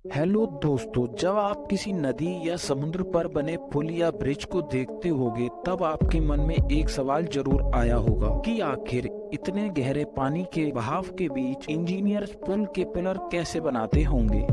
Hello दोस्तों, जब आप किसी नदी या समुद्र पर बने पुल या ब्रिज को देखते होगे तब आपके मन में एक सवाल जरूर आया होगा कि आखिर इतने गहरे पानी के बहाव के बीच इंजीनियर्स पुल के पिलर कैसे बनाते होंगे।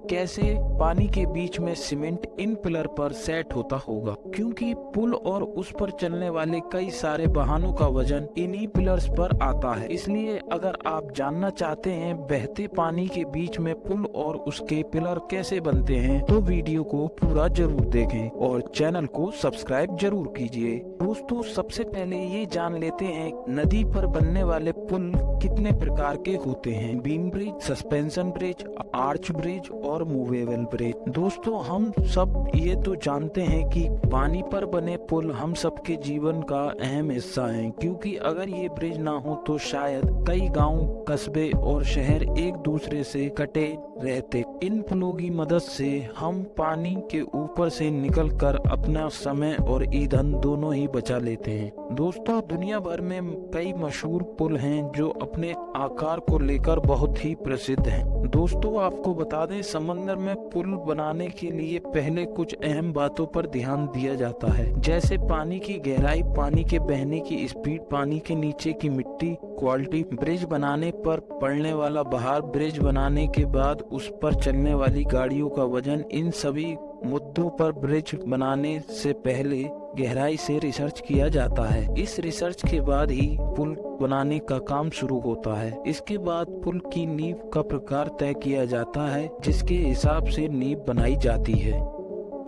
कैसे पानी के बीच में सीमेंट इन पिलर पर सेट होता होगा, क्योंकि पुल और उस पर चलने वाले कई सारे वाहनों का वजन इन्हीं पिलर्स पर आता है। इसलिए अगर आप जानना चाहते हैं बहते पानी के बीच में पुल और उसके पिलर कैसे बनते हैं तो वीडियो को पूरा जरूर देखें और चैनल को सब्सक्राइब जरूर कीजिए। दोस्तों, सबसे पहले ये जान लेते हैं नदी पर बनने वाले पुल कितने प्रकार के होते हैं। Beam bridge, suspension bridge, arch bridge और मूवेबल ब्रिज। दोस्तों, हम सब ये तो जानते हैं कि पानी पर बने पुल हम सबके जीवन का अहम हिस्सा हैं, क्योंकि अगर ये ब्रिज ना हो तो शायद कई गांव, कस्बे और शहर एक दूसरे से कटे रहते। इन पुलों की मदद से हम पानी के ऊपर से निकलकर अपना समय और ईंधन दोनों ही बचा लेते हैं। दोस्तों, दुनिया भर में कई मशहूर पुल हैं जो अपने आकार को लेकर बहुत ही प्रसिद्ध हैं। दोस्तों, आपको बता दें, समंदर में पुल बनाने के लिए पहले कुछ अहम बातों पर ध्यान दिया जाता है, जैसे पानी की गहराई, पानी के बहने की स्पीड, पानी के नीचे की मिट्टी क्वालिटी, ब्रिज बनाने पर पड़ने वाला भार, ब्रिज बनाने के बाद उस पर चलने वाली गाड़ियों का वजन। इन सभी मुद्दों पर ब्रिज बनाने से पहले गहराई से रिसर्च किया जाता है। इस रिसर्च के बाद ही पुल बनाने का काम शुरू होता है। इसके बाद पुल की नींव का प्रकार तय किया जाता है, जिसके हिसाब से नींव बनाई जाती है।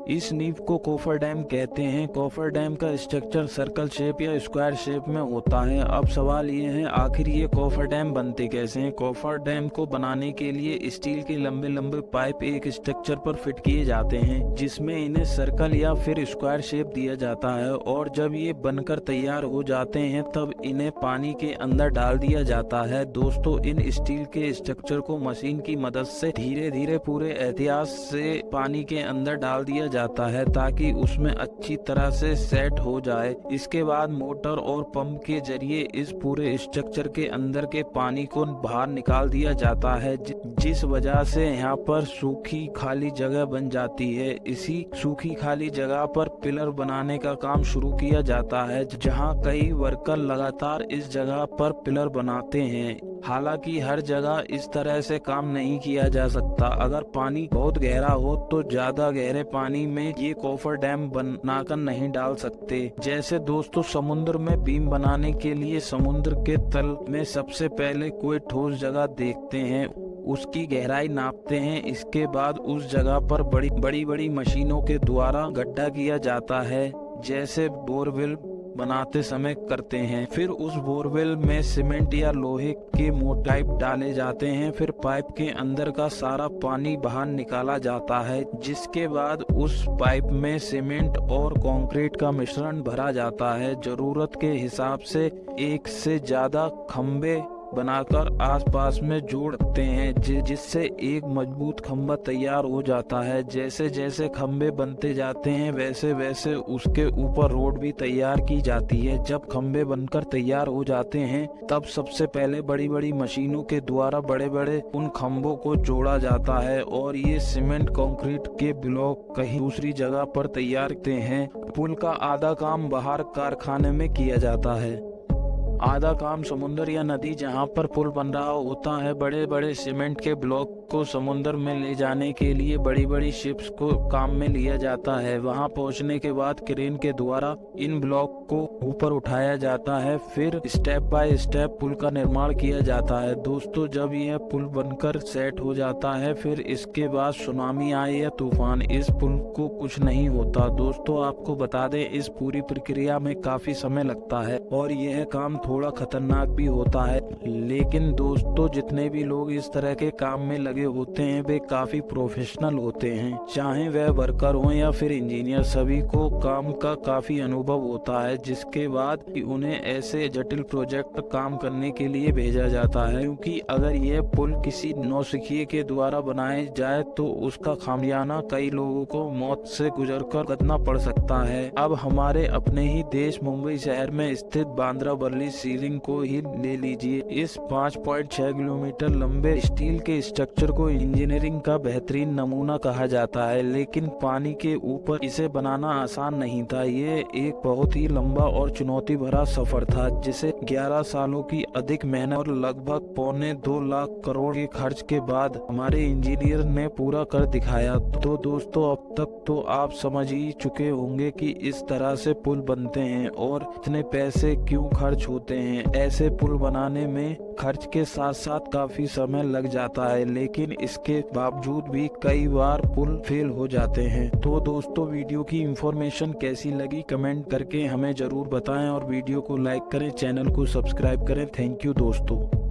इस नींव को कोफर डैम कहते हैं। कोफर डैम का स्ट्रक्चर सर्कल शेप या स्क्वायर शेप में होता है। अब सवाल ये है, आखिर ये कोफर डैम बनते कैसे हैं। कोफर डैम को बनाने के लिए स्टील के लंबे लंबे पाइप एक स्ट्रक्चर पर फिट किए जाते हैं, जिसमें इन्हें सर्कल या फिर स्क्वायर शेप दिया जाता है, और जब ये बनकर तैयार हो जाते हैं तब इन्हें पानी के अंदर डाल दिया जाता है। दोस्तों, इन स्टील के स्ट्रक्चर को मशीन की मदद से धीरे धीरे पूरे एहतियात से पानी के अंदर डाल दिया जाता है, ताकि उसमें अच्छी तरह से सेट हो जाए। इसके बाद मोटर और पंप के जरिए इस पूरे स्ट्रक्चर के अंदर के पानी को बाहर निकाल दिया जाता है, जिस वजह से यहाँ पर सूखी खाली जगह बन जाती है। इसी सूखी खाली जगह पर पिलर बनाने का काम शुरू किया जाता है, जहाँ कई वर्कर लगातार इस जगह पर पिलर बनाते हैं। हालांकि हर जगह इस तरह से काम नहीं किया जा सकता। अगर पानी बहुत गहरा हो तो ज्यादा गहरे पानी में ये कोफर डैम बनाकर नहीं डाल सकते। जैसे दोस्तों, समुद्र में बीम बनाने के लिए समुद्र के तल में सबसे पहले कोई ठोस जगह देखते हैं, उसकी गहराई नापते हैं। इसके बाद उस जगह पर बड़ी बड़ी मशीनों के द्वारा गड्ढा किया जाता है, जैसे बोरवेल बनाते समय करते हैं। फिर उस बोरवेल में सीमेंट या लोहे के मोटाई डाले जाते हैं। फिर पाइप के अंदर का सारा पानी बाहर निकाला जाता है, जिसके बाद उस पाइप में सीमेंट और कंक्रीट का मिश्रण भरा जाता है। जरूरत के हिसाब से एक से ज्यादा खंबे बनाकर आसपास में जोड़ते हैं, जिससे एक मजबूत खंबा तैयार हो जाता है। जैसे जैसे खंबे बनते जाते हैं वैसे वैसे उसके ऊपर रोड भी तैयार की जाती है। जब खंबे बनकर तैयार हो जाते हैं तब सबसे पहले बड़ी बड़ी मशीनों के द्वारा बड़े बड़े उन खंभों को जोड़ा जाता है, और ये सीमेंट कंक्रीट के ब्लॉक कहीं दूसरी जगह पर तैयार करते हैं। पुल का आधा काम बाहर कारखाने में किया जाता है, आधा काम समुद्र या नदी जहां पर पुल बन रहा होता है। बड़े बड़े सीमेंट के ब्लॉक को समुद्र में ले जाने के लिए बड़ी बड़ी शिप्स को काम में लिया जाता है। वहां पहुंचने के बाद क्रेन के द्वारा इन ब्लॉक को ऊपर उठाया जाता है। फिर स्टेप बाय स्टेप पुल का निर्माण किया जाता है। दोस्तों, जब यह पुल बनकर सेट हो जाता है, फिर इसके बाद सुनामी आए या तूफान, इस पुल को कुछ नहीं होता। दोस्तों, आपको बता दें, इस पूरी प्रक्रिया में काफी समय लगता है और यह काम थोड़ा खतरनाक भी होता है। लेकिन दोस्तों, जितने भी लोग इस तरह के काम में लगे होते हैं वे काफी प्रोफेशनल होते हैं। चाहे वह वर्कर हो या फिर इंजीनियर, सभी को काम का काफी अनुभव होता है, जिसके बाद उन्हें ऐसे जटिल प्रोजेक्ट काम करने के लिए भेजा जाता है। क्योंकि अगर यह पुल किसी नौसिखिए के द्वारा बनाए जाए तो उसका खामियाना कई लोगों को मौत से गुजरकर करना पड़ सकता है। अब हमारे अपने ही देश मुंबई शहर में स्थित बांद्रा वर्ली सीलिंग को ही ले लीजिए। इस 5.6 किलोमीटर लंबे स्टील के स्ट्रक्चर को इंजीनियरिंग का बेहतरीन नमूना कहा जाता है, लेकिन पानी के ऊपर इसे बनाना आसान नहीं था। ये एक बहुत ही लंबा और चुनौती भरा सफर था, जिसे 11 सालों की अधिक मेहनत और लगभग 1.25 लाख करोड़ के खर्च के बाद हमारे इंजीनियर ने पूरा कर दिखाया। तो दोस्तों, अब तक तो आप समझ ही चुके होंगे कि इस तरह से पुल बनते हैं और इतने पैसे क्यों खर्च होते हैं। ऐसे पुल बनाने में खर्च के साथ साथ काफी समय लग जाता है, लेकिन इसके बावजूद भी कई बार पुल फेल हो जाते हैं। तो दोस्तों, वीडियो की इंफॉर्मेशन कैसी लगी कमेंट करके हमें जरूर बताएं और वीडियो को लाइक करें, चैनल को सब्सक्राइब करें। थैंक यू दोस्तों।